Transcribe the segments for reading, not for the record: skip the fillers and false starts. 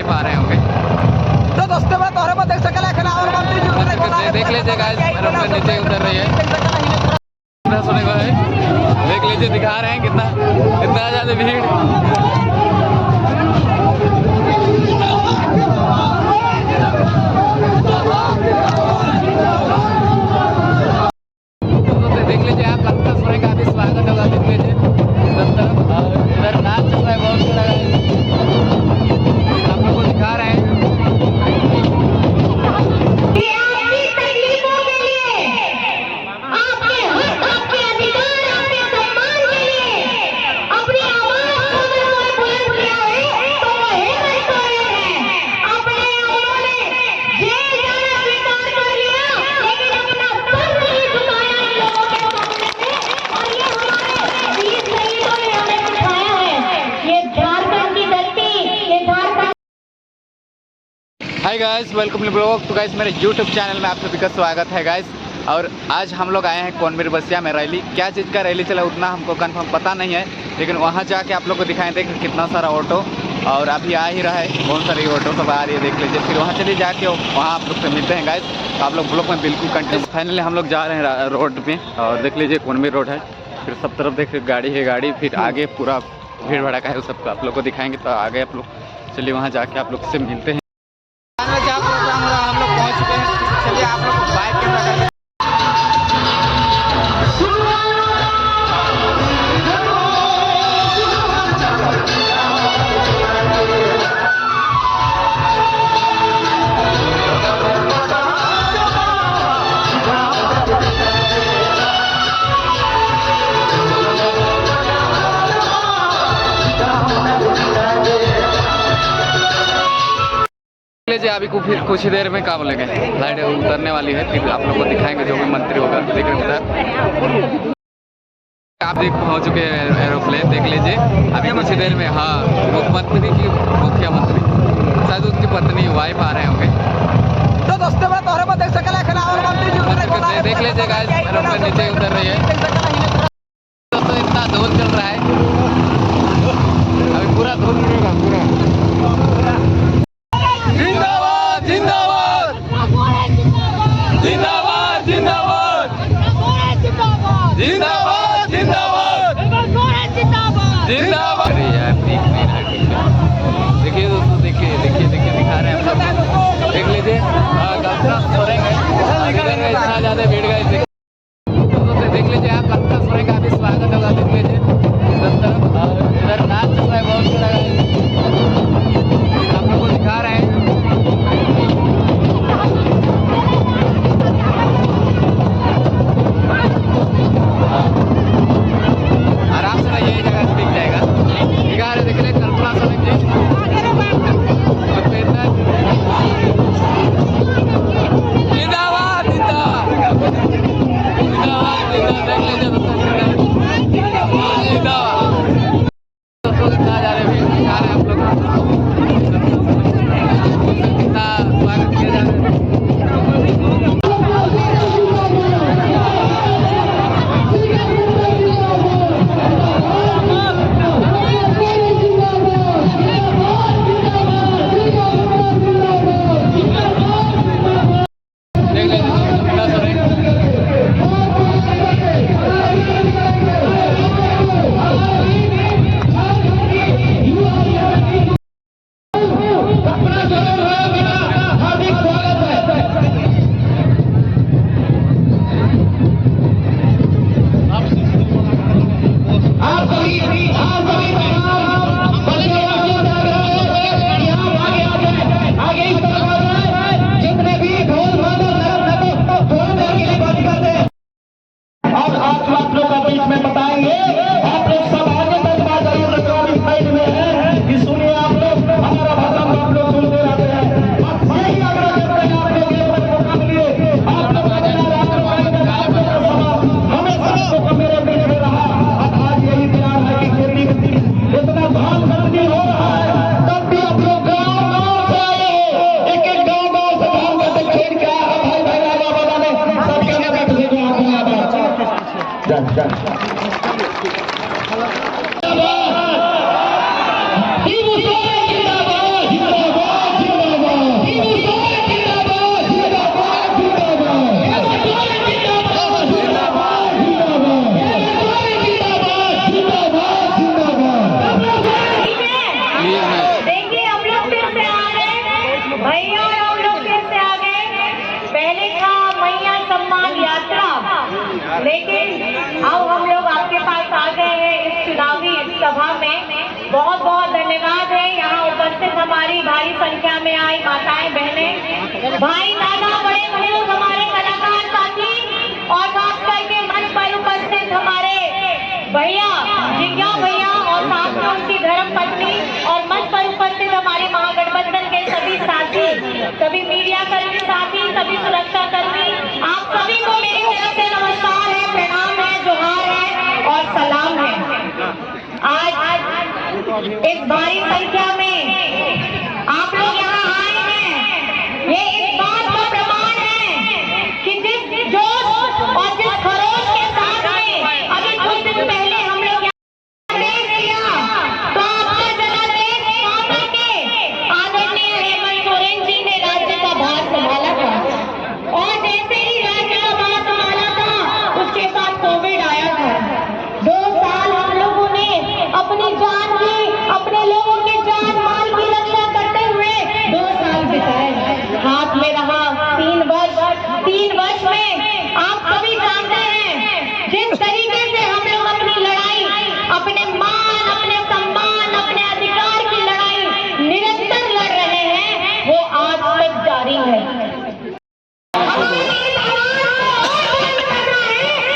Wife आ रहे होंगे तो दोस्तों मैं तोहरे पर देख सकला है और मंत्री जी देख लीजिए गाइस, एरोप्लेन नीचे उतर रही है। सुने भाई, देख लीजिए, दिखा रहे हैं कितना ज्यादा भीड़। देख लीजिए आप, लगता सुने का भी स्वागत होगा। देख लीजिए सब तरफ इधर नाच चल रहा है, बहुत सारा आप लोग को दिखा रहे हैं। Hi guys, welcome to blog. तो गाइस मेरे यूट्यूब चैनल में आप सभी का स्वागत है गाइस। और आज हम लोग आए हैं कोनवीर बसिया में रैली। क्या चीज़ का रैली चला उतना हमको कंफर्म पता नहीं है, लेकिन वहाँ जाके आप लोग को दिखाएं। देखें कितना सारा ऑटो, और अभी आ ही रहा है, बहुत सारी ऑटो सब आ रही है, देख लीजिए। फिर वहाँ चलिए जाके वहाँ आप लोग से मिलते हैं गाइस। तो आप लोग ब्लॉग में बिल्कुल कंटिन्यू। फाइनली हम लोग जा रहे हैं रोड में, और देख लीजिए कोनवीर रोड है। फिर सब तरफ देख गाड़ी है, गाड़ी फिर आगे पूरा भीड़ भड़का है, उस सबको आप लोग को दिखाएंगे। तो आगे आप लोग चलिए वहाँ जाके आप लोग से मिलते हैं। क्या प्रोग्राम हो रहा है, हम लोग पहुंच चुके हैं। चलिए आप लोग को बाइक के अंदर लीजिए। अभी को फिर कुछ ही देर में काम लगे, लाइट उतरने वाली है। फिर आप लोग को दिखाएंगे जो भी मंत्री होगा, देख रहे उधर आप देख पहुंच चुके हैं एरोप्लेन, देख लीजिए। अभी कुछ ही देर में हाँ मुख्यमंत्री की मुख्यमंत्री शायद उनकी पत्नी वाइफ आ रहे होंगे। तो दोस्तों मैं तोहरे पर देख सकला है और मंत्री जी देख लीजिए गाइस, एरोप्लेन नीचे उतर रही है। दोस्तों इतना धूल चल रहा है, अभी पूरा धूल मिलेगा पूरा। जिंदाबाद जिंदाबाद जिंदाबाद जिंदाबाद जिंदाबाद जिंदाबाद जिंदाबाद। अरे यार देखिए दोस्तों, देखिए देखिए देखिए दिखा रहे हैं हम लोग, देख लीजिए। इतना ज़्यादा भीड़ गए, देख लीजिए आप, लगता सुने का भी स्वागत होगा। देख लीजिए सब तरफ इधर नाच चल रहा है, बहुत सारा मैया सम्मान यात्रा। लेकिन अब हम लोग आपके पास आ गए हैं इस चुनावी सभा में। बहुत बहुत धन्यवाद है यहाँ उपस्थित हमारी भारी संख्या में आई माताएं बहनें, भाई दादा बड़े बुजुर्ग, हमारे कलाकार साथी और खास करके मंच पर उपस्थित हमारे भैया जिज्ञा भैया और साथ में उनकी धर्म पत्नी और मंच पर उपस्थित हमारे महागठबंधन के सभी साथी, सभी मीडिया कर्मी साथी, सभी सुरक्षा कर्मी, आप सभी को मेरी तरफ से नमस्कार है, प्रणाम है, जोहार है और सलाम है। आज इस भारी संख्या में आप लोग यहाँ आए हैं, ये इस बात का प्रमाण है कि जिस जोश और जिस खरोश के साथ में अभी कुछ दिन पहले हम लोग किया तो आपका जनादेश माता के आदरणीय हेमंत सोरेन जी ने राज्य का भार संभाला था और जैसे ही राज्य का भार संभाला था उसके बाद कोविड आया था। 2 साल हम लोगों ने अपनी जान की, अपने लोगों के जान माल की रक्षा करते हुए 2 साल बिताए। हाथ में रहा 3 वर्ष में आप सभी जानते हैं जिस तरीके से हम लोग अपनी लड़ाई, अपने मान, अपने सम्मान, अपने अधिकार की लड़ाई निरंतर लड़ रहे हैं, वो आज तक जारी है।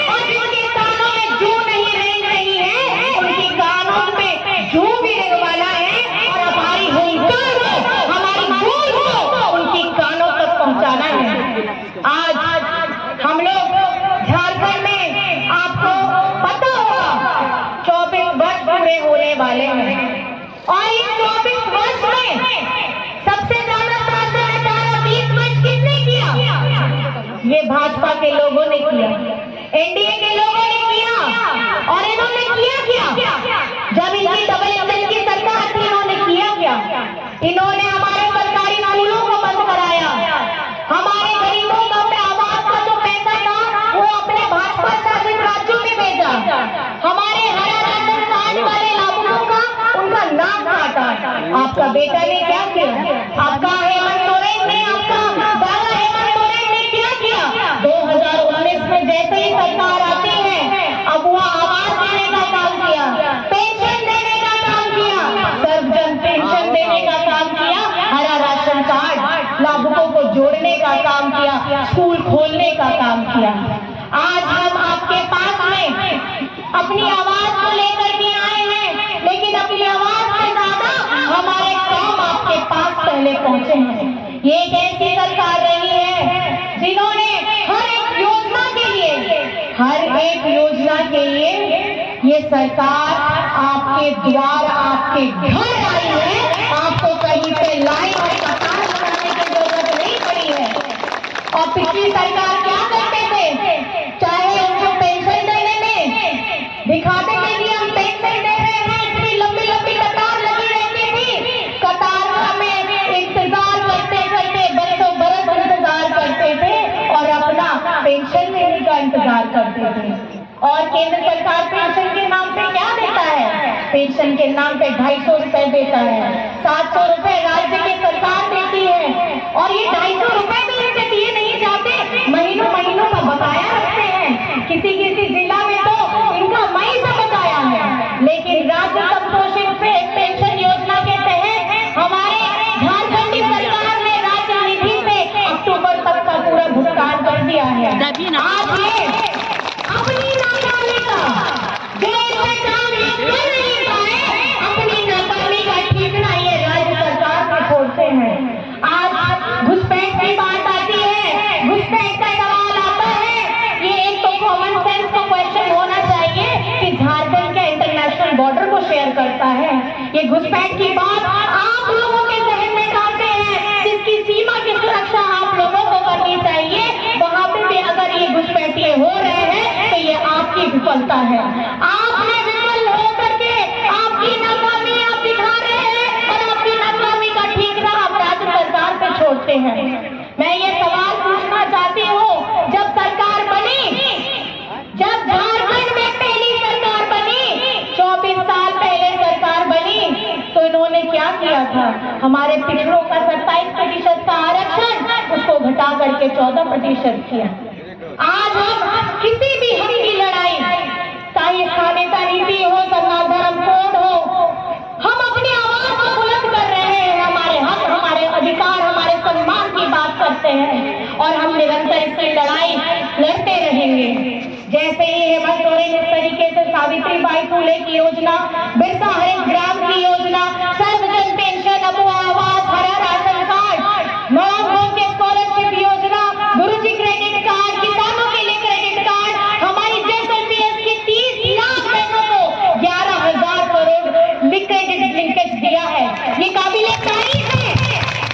और जिनके कानों में जू नहीं रेंग रही है, उनकी कानों पे जू भी रेंगवाना है और हमारी हुंकार को, हमारी गूंज को उनकी कानों तक पहुंचाना है। आज हम लोग झारखंड में, आपको पता होगा, 24 वर्ष पूरे होने वाले हैं और इस 24 वर्ष में सबसे ज्यादा भ्रष्टाचार 20 वर्ष किसने किया? ये भाजपा के लोगों ने किया, एनडीए के लोगों ने किया। और इन्होंने किया क्या? जब इनकी डबल इंजन की सरकार थी, इन्होंने किया क्या? इन्होंने हमारे सरकारी स्कूलों को बंद कराया, हमारे गरीबों का आवास का जो पैसा था वो अपने भाजपा शासित राज्यों में भेजा, हमारे हरा राशन कार्ड वाले लाभुकों का उनका नाम काटा। आपका बेटा ने क्या किया? आपका हेमंत सोरेन ने, आपका दादा हेमंत सोरेन ने क्या किया? 2019 में जैसे ही सरकार आती है, अब वो आवास देने का काम किया, पेंशन देने का काम किया, सर्वजन पेंशन देने का काम किया, हरा राशन कार्ड लाभुकों को जोड़ने का काम किया, स्कूल खोलने का काम किया। आज हम आपके पास में अपनी आवाज को लेकर के आए हैं, लेकिन अपनी आवाज से ज्यादा हमारे काम आपके पास पहले पहुंचे हैं। ये एक ऐसी सरकार रही है जिन्होंने हर एक योजना के लिए ये सरकार आपके द्वार, आपके घर आई है। आपको कहीं पे लाइन और कतार लगाने की जरूरत नहीं पड़ी है। और पिछली सरकार क्या करते थे? चाहे उनको पेंशन देने में दिखाते थे कि हम पेंशन दे रहे हैं, इतनी लंबी लंबी कतार लगी रहती थी, कतार में इंतजार करते करते बरसों बरस इंतजार करते थे और अपना पेंशन लेने का इंतजार करते थे। और केंद्र सरकार पेंशन के नाम पे क्या देता है? पेंशन के नाम पे 250 रुपए देता है, 700 रुपए राज्य की सरकार देती है और ये 250 रुपए भी इनसे दिए नहीं जाते, महीनों महीनों का बकाया रखते हैं। किसी किसी जिला में तो इनका मई से बकाया है। लेकिन राज्य संपोषित पेंशन योजना के तहत हमारे झारखंडी सरकार ने राज्य निधि से अक्टूबर तक का पूरा भुगतान कर दिया है। आज ये अपनी नाकामी का जो काम कर नहीं पाए, अपनी नाकामी का ठीकना ये राज्य सरकार पे छोड़ते हैं। आज घुसपैठ की बात आती है, घुसपैठ का सवाल आता है, ये एक तो कॉमन सेंस का क्वेश्चन होना चाहिए कि झारखंड के इंटरनेशनल बॉर्डर को शेयर करता है। ये घुसपैठ की बात आप लोगों के जहन में डालते हैं, जिसकी सीमा की सुरक्षा आप लोगों को करनी चाहिए। वहां पे भी अगर ये घुसपैठिए हो रहे हैं तो ये आपकी विफलता है। आपने विफल होकर के आपकी नाकामी आप दिखा रहे हैं और आपकी नाकामी का ठीकना आप राज्य सरकार पे छोड़ते हैं। मैं ये सवाल पूछना चाहती हूँ, जब सरकार बनी, जब झारखंड में पहली सरकार बनी, 24 साल पहले सरकार बनी, तो इन्होंने क्या किया था? हमारे पिछड़ों का 27% का आरक्षण उसको घटा करके 14% किया। आज हम किसी भी हक की लड़ाई, चाहे स्थानीयता नीति हो, सनातन धर्म कोड हो, हम अपनी आवाज को बुलंद कर रहे हैं। हमारे हक, हमारे अधिकार, हमारे सम्मान की बात करते हैं और हम निरंतर इसकी लड़ाई लड़ते रहेंगे। जैसे ही हेमंत सोरेन इस तरीके से सावित्रीबाई फुले की योजना, बिरसा हरित ग्राम की योजना, सर्वजन पेंशन, अबू आवास, हरा राशन कार्ड, मॉम के स्कॉलरशिप योजना, गुरुजी क्रेडिट कार्ड, किसानों के लिए क्रेडिट कार्ड, हमारी जेएसएलपीएस की 30 लाख बहनों को 11,000 करोड़ क्रेडिट लिंकेज दिया है। ये काबिले तारीफ है,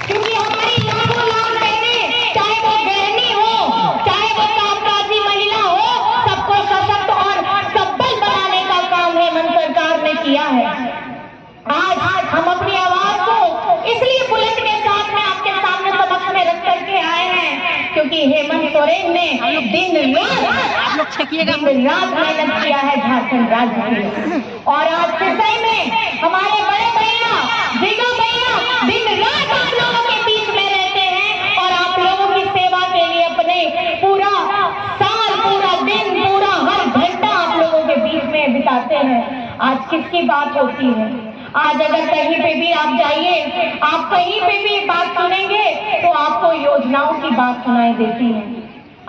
क्योंकि हमारी लाखों लाख बहनें, चाहे वो गृहिणी हो, चाहे वो कामकाजी महिला हो, सबको सशक्त और सबल बनाने का काम हेमंत सरकार ने किया है। आज हम अपनी आवाज को इसलिए बुलंद के साथ में आपके सामने समक्ष में रख करके आए हैं, क्योंकि हेमंत सोरेन ने दिन रात मेहनत किया है झारखंड राज्य के लिए। और आज सिसई में हमारे बड़े भैया, जिगा भैया दिन रात आप लोगों के बीच में रहते हैं और आप लोगों की सेवा के लिए अपने पूरा साल, पूरा दिन, पूरा हर घंटा आप लोगों के बीच में बिताते हैं। आज किसकी बात होती है? आज अगर कहीं पे भी आप जाइए, आप कहीं पे भी बात सुनेंगे तो आपको योजनाओं की बात सुनाई देती है।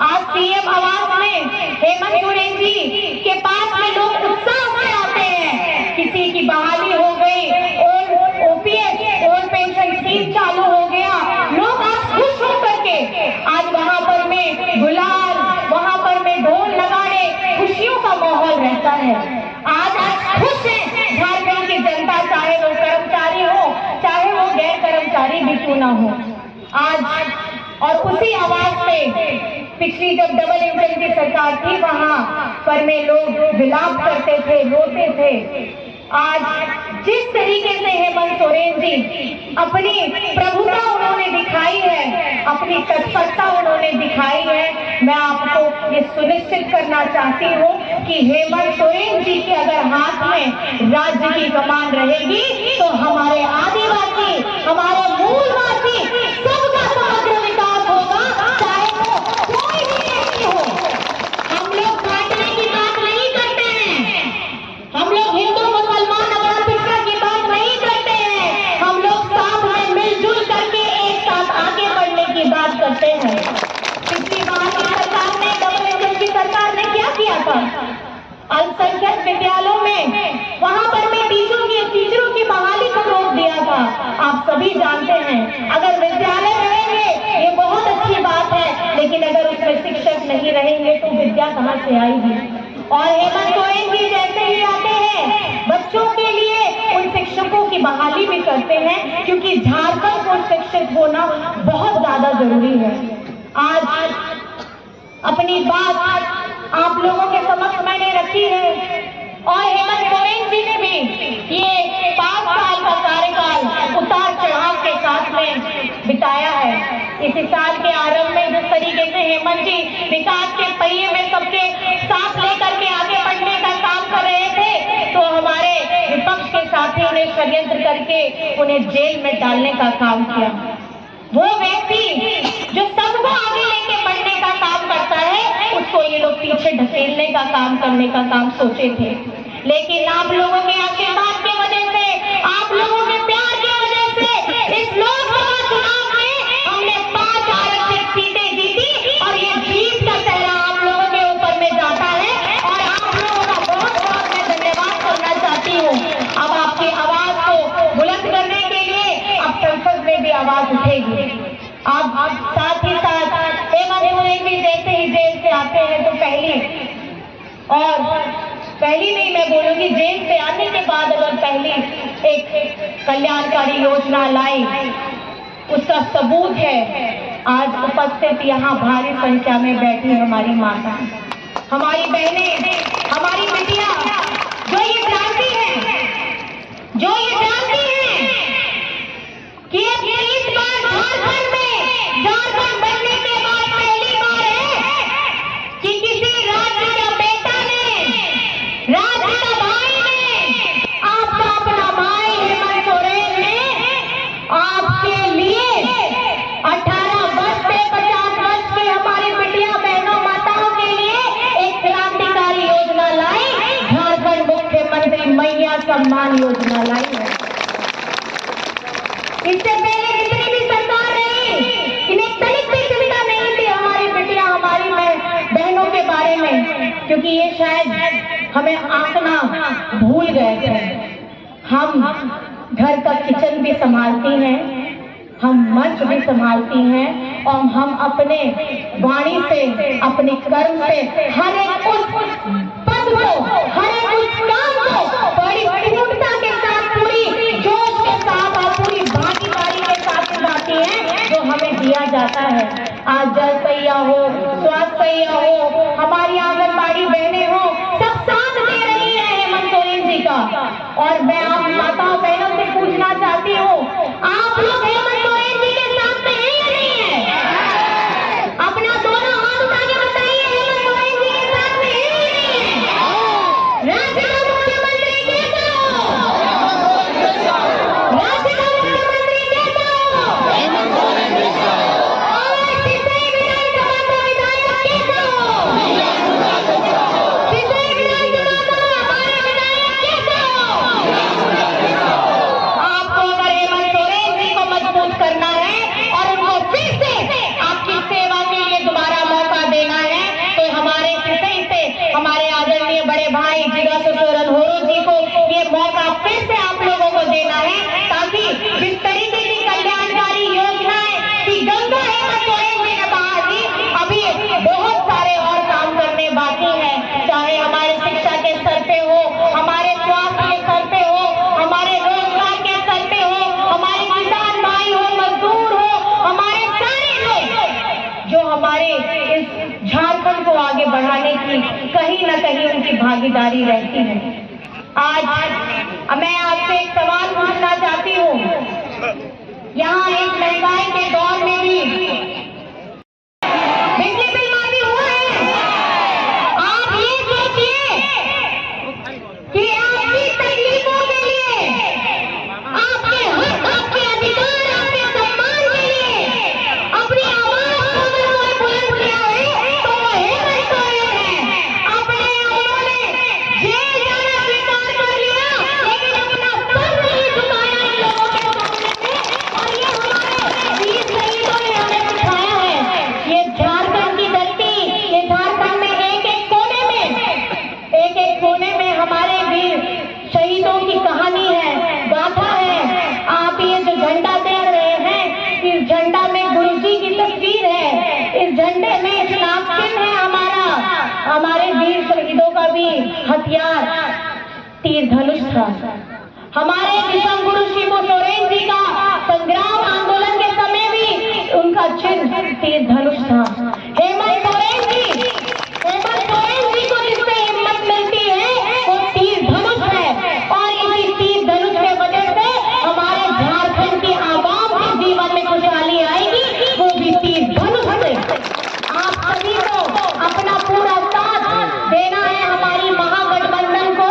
आज सीएम आवास में हेमंत सोरेन जी के पास में लोग उत्साह से आते हैं। किसी की बहाली हो गई, और ओपीएस ओल्ड पेंशन स्कीम चालू हो गया, लोग आज खुश होकर के आज वहां पर में गुलाल, वहां पर में ढोल नगाड़े, खुशियों का माहौल रहता है। आज खुश है झारखंड की जनता, चाहे वो कर्मचारी हो, चाहे वो गैर कर्मचारी भी क्यों ना हो। आज और उसी आवाज से पिछली जब डबल इंजन की सरकार थी, वहां पर में लोग विलाप करते थे, रोते थे। आज जिस तरीके से हेमंत सोरेन जी अपनी प्रभुता उन्होंने दिखाई है, अपनी तत्परता उन्होंने दिखाई है, मैं आपको ये सुनिश्चित करना चाहती हूँ कि हेमंत सोरेन जी के अगर हाथ में राज्य की कमान रहेगी तो हमारे आदिवासी, हमारे मूलवासी सबका समग्र विकास होगा, चाहे वो कोई भी व्यक्ति हो। हम लोग बांटने की बात नहीं करते हैं, हम लोग हिंदू मुसलमान अगर पिछड़ा की बात नहीं करते हैं, हम लोग साथ में मिलजुल करके एक साथ आगे बढ़ने की बात करते हैं। पिछली बार की सरकार ने, डबल इंजन की सरकार ने क्या किया था? अल्पसंख्यक विद्यालयों में वहां पर में टीचरों की बहाली को रोक दिया था। आप सभी जानते हैं, अगर विद्यालय रहेंगे ये बहुत अच्छी बात है, लेकिन अगर उसमें शिक्षक नहीं रहेंगे तो विद्या कहाँ से आएगी? और हेमंत सोरेन जी जैसे ही आते हैं, बच्चों के लिए उन शिक्षकों की बहाली भी करते हैं, क्योंकि झारखंड को शिक्षित होना बहुत ज्यादा जरूरी है। आज अपनी बात आप लोगों के समक्ष मैंने रखी है और हेमंत सोरेन जी ने भी ये 5 साल का कार्यकाल उतार चढ़ाव के साथ में बिताया है। इसी साल के आरंभ में जिस तरीके से हेमंत जी विकास के पहिए में सबके साथ लेकर के आगे बढ़ने का काम कर रहे थे, तो हमारे विपक्ष के साथियों ने षड्यंत्र करके उन्हें जेल में डालने का काम किया। वो व्यक्ति जो सबको आगे लेके बढ़ने का काम करता है, उसको ये लोग पीछे ढकेलने का काम करने का काम सोचे थे। लेकिन आप लोगों के आशीर्वाद की वजह से, आप लोगों के प्यार की वजह से इस लोकसभा चुनाव में हमने 5 आरक्षित सीटें जीती और ये जीत का चेहरा आप लोगों के ऊपर में जाता है और आप लोगों का बहुत बहुत मैं धन्यवाद करना चाहती हूँ। अब आपकी आवाज को बुलंद करने के लिए अब संसद में भी आवाज उठेगी। अब साथ ही साथ हेमंत सोरेन जी जैसे ही जेल से आते हैं तो पहली नहीं मैं बोलूंगी, जेल से आने के बाद अगर पहली एक कल्याणकारी योजना लाई, उसका सबूत है आज उपस्थित यहाँ भारी संख्या में बैठी हमारी माता, हमारी बहनें, हमारी बेटियां, जो ये जानती हैं कि इस बार झारखंड बनने के बाद पहली बार है कि किसी राज्य का बेटा ने, राज्य का भाई ने, आपका अपना भाई हेमंत सोरेन ने आपके लिए 18 वर्ष से 50 वर्ष शायद हमें आंकना भूल गए थे। हम घर का किचन भी संभालती हैं, हम मंच भी संभालती हैं, और हम अपने वाणी से, अपने कर्म से हर एक उस पद को, हर एक उस काम को बड़ी पूर्णता के साथ, पूरी जोश के साथ और पूरी भागीदारी के साथ निभाती हैं जो हमें दिया जाता है। आज जल सैया हो, स्वास्थ्य सैया हो, हमारी आंगनबाड़ी बहनें हो, सब साथ दे रही है हेमंत सोरेन जी का। और मैं आप माताओं बहनों से पूछना चाहती हूँ, आप लोग हेमंत सोरेन जी के साथ में हैं या नहीं है? अपना दोनों हाथ उठा के बताइए, हेमंत सोरेन जी के साथ में हैं या नहीं है? राज्य का मुख्यमंत्री कैसा हो? राज्य का मुख्यमंत्री कैसा हो? और सिसई विधानसभा का विधायक कैसा हो? सिसई विधानसभा का हमारा विधायक कैसा हो? आपको अगर हेमंत सोरेन जी को मजबूत करना है और उनको फिर से आपकी सेवा के लिए दोबारा मौका देना है, तो हमारे सिसई से हमारे आदरणीय बड़े भाई जिगा सोरेन होरो जी को ये मौका फिर से आप लोगों को देना है, ताकि जिस तरीके की कल्याणकारी योजनाएं की गंगा हेमंत सोरेन जी ने कहा थी, अभी बहुत सारे और काम करने बाकी हैं। चाहे हमारे शिक्षा के स्तर पे हो, हमारे स्वास्थ्य के स्तर पे हो, हमारे रोजगार के स्तर पे हो, हमारे किसान भाई हो, मजदूर हो, हमारे सारे लोग जो हमारे इस झारखंड को आगे बढ़ाने की कहीं न कहीं उनकी भागीदारी रहती है। आज मैं आपसे एक सवाल पूछना चाहती हूँ, यहाँ एक महंगाई के दौर में भी बिजली बिल माफी हुआ है। आप ये सोचिए कि आपकी तकलीफों के लिए, आपके हक, आपके अधिकार, आपके सम्मान के लिए अपनी आवाज को उन्होंने बुलंद किया है, तो वो हेमंत सोरेन है। अपने उन्होंने जेल जाना स्वीकार कर लिया, लेकिन अपना सर नहीं झुकाया इन लोगों के सामने में, और ये हमारे वीर शहीदों ने हमें सिखाया है। ये झारखंड की धरती, ये झारखंड में एक एक कोने में हमारे वीर शहीदों की कहानी है, गाथा है। आप ये जो झंडा देख रहे हैं, इस झंडा में गुरुजी की तस्वीर है, इस झंडे में चुनाव चिन्ह है हमारा। हमारे वीर शहीदों का भी हथियार तीर धनुष था। हमारे विषम गुरु शिबू सोरेन जी का संग्राम आंदोलन के समय भी उनका चिन्ह तीर धनुष था। हेमंत सोरेन जी को जिससे हिम्मत मिलती है वो तीर धनुष है, और इसी तीर धनुष के वजह से हमारे झारखंड की आवाम के जीवन में खुशहाली आएगी, वो भी तीर धनुष से। आप सभी को अपना पूरा साथ देना है हमारी महागठबंधन को।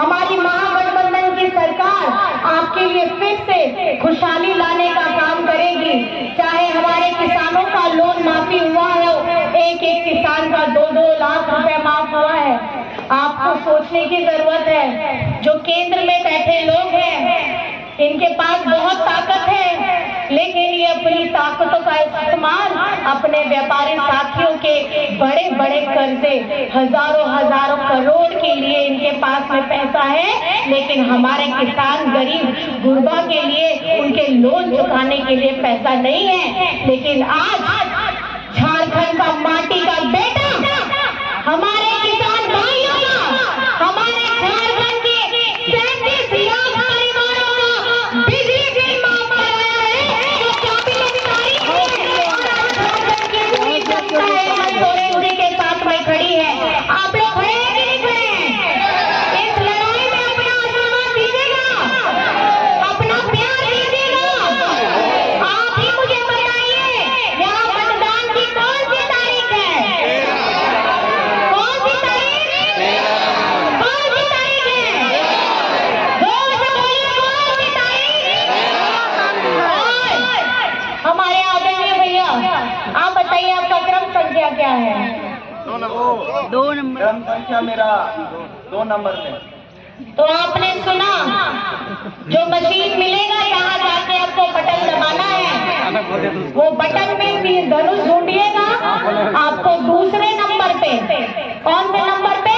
हमारी महागठबंधन की सरकार आपके लिए फिर से खुशहाली लाने का काम करेगी। चाहे हमारे किसानों का लोन माफी हुआ है, एक एक किसान का 2-2 लाख रुपए माफ हुआ है। आपको सोचने की जरूरत है, जो केंद्र में बैठे लोग हैं इनके पास बहुत ताकत है, लेकिन ये अपनी ताकतों का इस्तेमाल अपने व्यापारी साथियों के बड़े बड़े कर्जे, हजारों करोड़ के लिए इनके पास में पैसा है, लेकिन हमारे किसान गरीब गुरबा के लिए उनके लोन चुकाने के लिए पैसा नहीं है। लेकिन आज झारखंड का माटी का बेटा, हमारे किसान भाइयों का, हमारे झारखंड के 37 लाख परिवारों का बिजली बिल माफ कराया है, जो काबिल तारीफ है। और आज झारखंड की पूरी जनता हेमंत सोरेन जी के साथ में खड़ी है। आप लोग खड़े हैं कि नहीं खड़े हैं? इस लड़ाई में अपना आशीर्वाद दीजिएगा, अपना प्यार दीजिएगा। आप ही मुझे बताइए, यहाँ मतदान की कौन सी तारीख है? कौन सी तारीख है? जोर से बोलिए, कौन सी तारीख? हमारे आदरणीय भैया, आप बताइए आपका क्रम संख्या क्या है? 2 नंबर क्रम संख्या मेरा 2 नंबर में। तो आपने सुना, जो मशीन मिलेगा यहाँ जाके आपको बटन दबाना है, वो बटन में तीर धनुष ढूंढिएगा, आपको दूसरे नंबर पे, कौन से नंबर पे?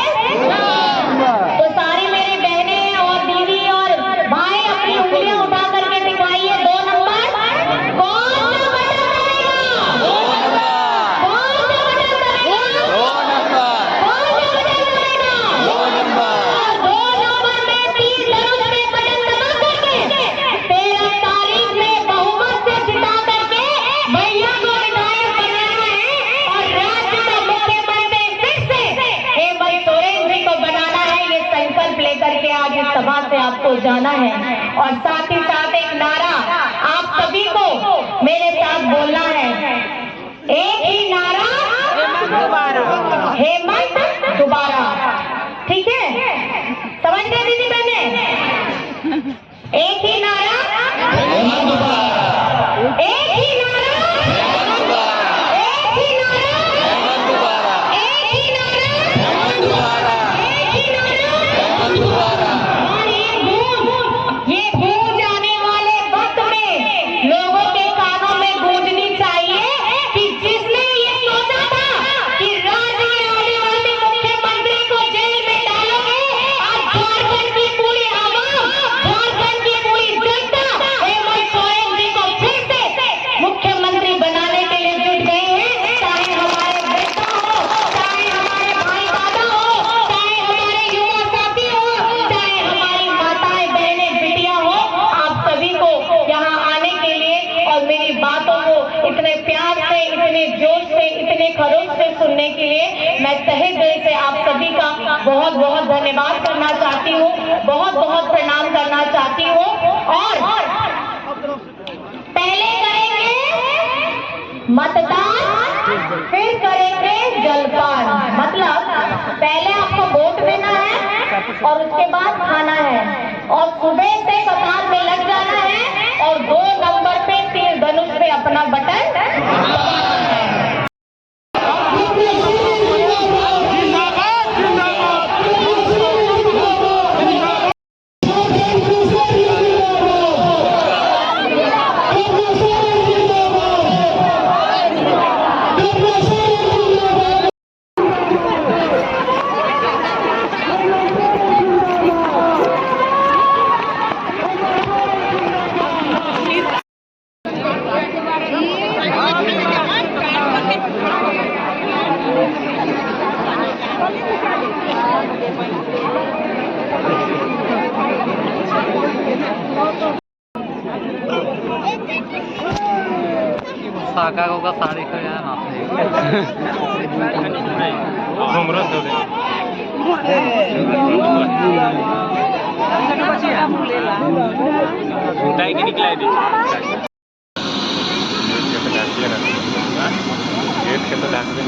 जाना है। और साथ ही साथ एक नारा आप सभी को मेरे साथ बोलना है, एक ही नारा हेमंत दोबारा। ठीक है, समझ गए दीदी बहने? एक ही नारा हेमंत दोबारा, एक ही नारा हेमंत दोबारा, एक ही नारा हेमंत दोबारा, एक ही नारा हेमंत दोबारा, एक ही नारा हेमंत दोबारा। और ये गूंज आने वाले वक्त में लोगों के कानों में गूंजनी चाहिए कि जिसने ये सोचा था कि राज्य में आने वाले मुख्यमंत्री को जेल में डालोगे, आज झारखंड की पूरी आवाम, झारखंड की पूरी जनता हेमंत सोरेन जी को फिर से मुख्यमंत्री बनाने के लिए जुट गए हैं। चाहे हमारे बेटा हो, चाहे हमारे भाई दादा हो, चाहे हमारे युवा साथी हो, चाहे हमारी माताएं बहनें बिटिया हो, आप सभी को यहाँ आने के लिए और मेरी बातों को इतने प्यार से, इतने जोश से, इतने खरोश से सुनने के लिए मैं तहे दिल से आप सभी का बहुत बहुत धन्यवाद करना चाहती हूँ, बहुत बहुत प्रणाम करना चाहती हूँ। और पहले करेंगे मतदान, फिर करेंगे जलपान। मतलब पहले आपको वोट देना है और उसके बाद खाना है, और सुबह से कतार में लग जाना है और 2 नंबर पे तीर धनुष पे अपना बटन दबाना है। साका को साड़ी को यार गेट के तो ढाक भी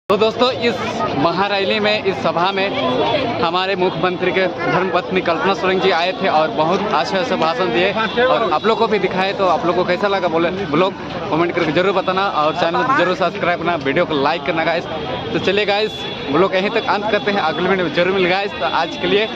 तो दोस्तों इस महारैली में, इस सभा में हमारे मुख्यमंत्री के धर्मपत्नी कल्पना सोरेन जी आए थे और बहुत अच्छे भाषण दिए और आप लोग को भी दिखाए। तो आप लोग को कैसा लगा ब्लॉग कमेंट करके जरूर बताना और चैनल को जरूर सब्सक्राइब करना, वीडियो को लाइक करना गाइस। तो चलिए गाइस, ब्लॉग यहीं तक अंत करते हैं, अगले वीडियो में जरूर मिल गाइस। तो आज के लिए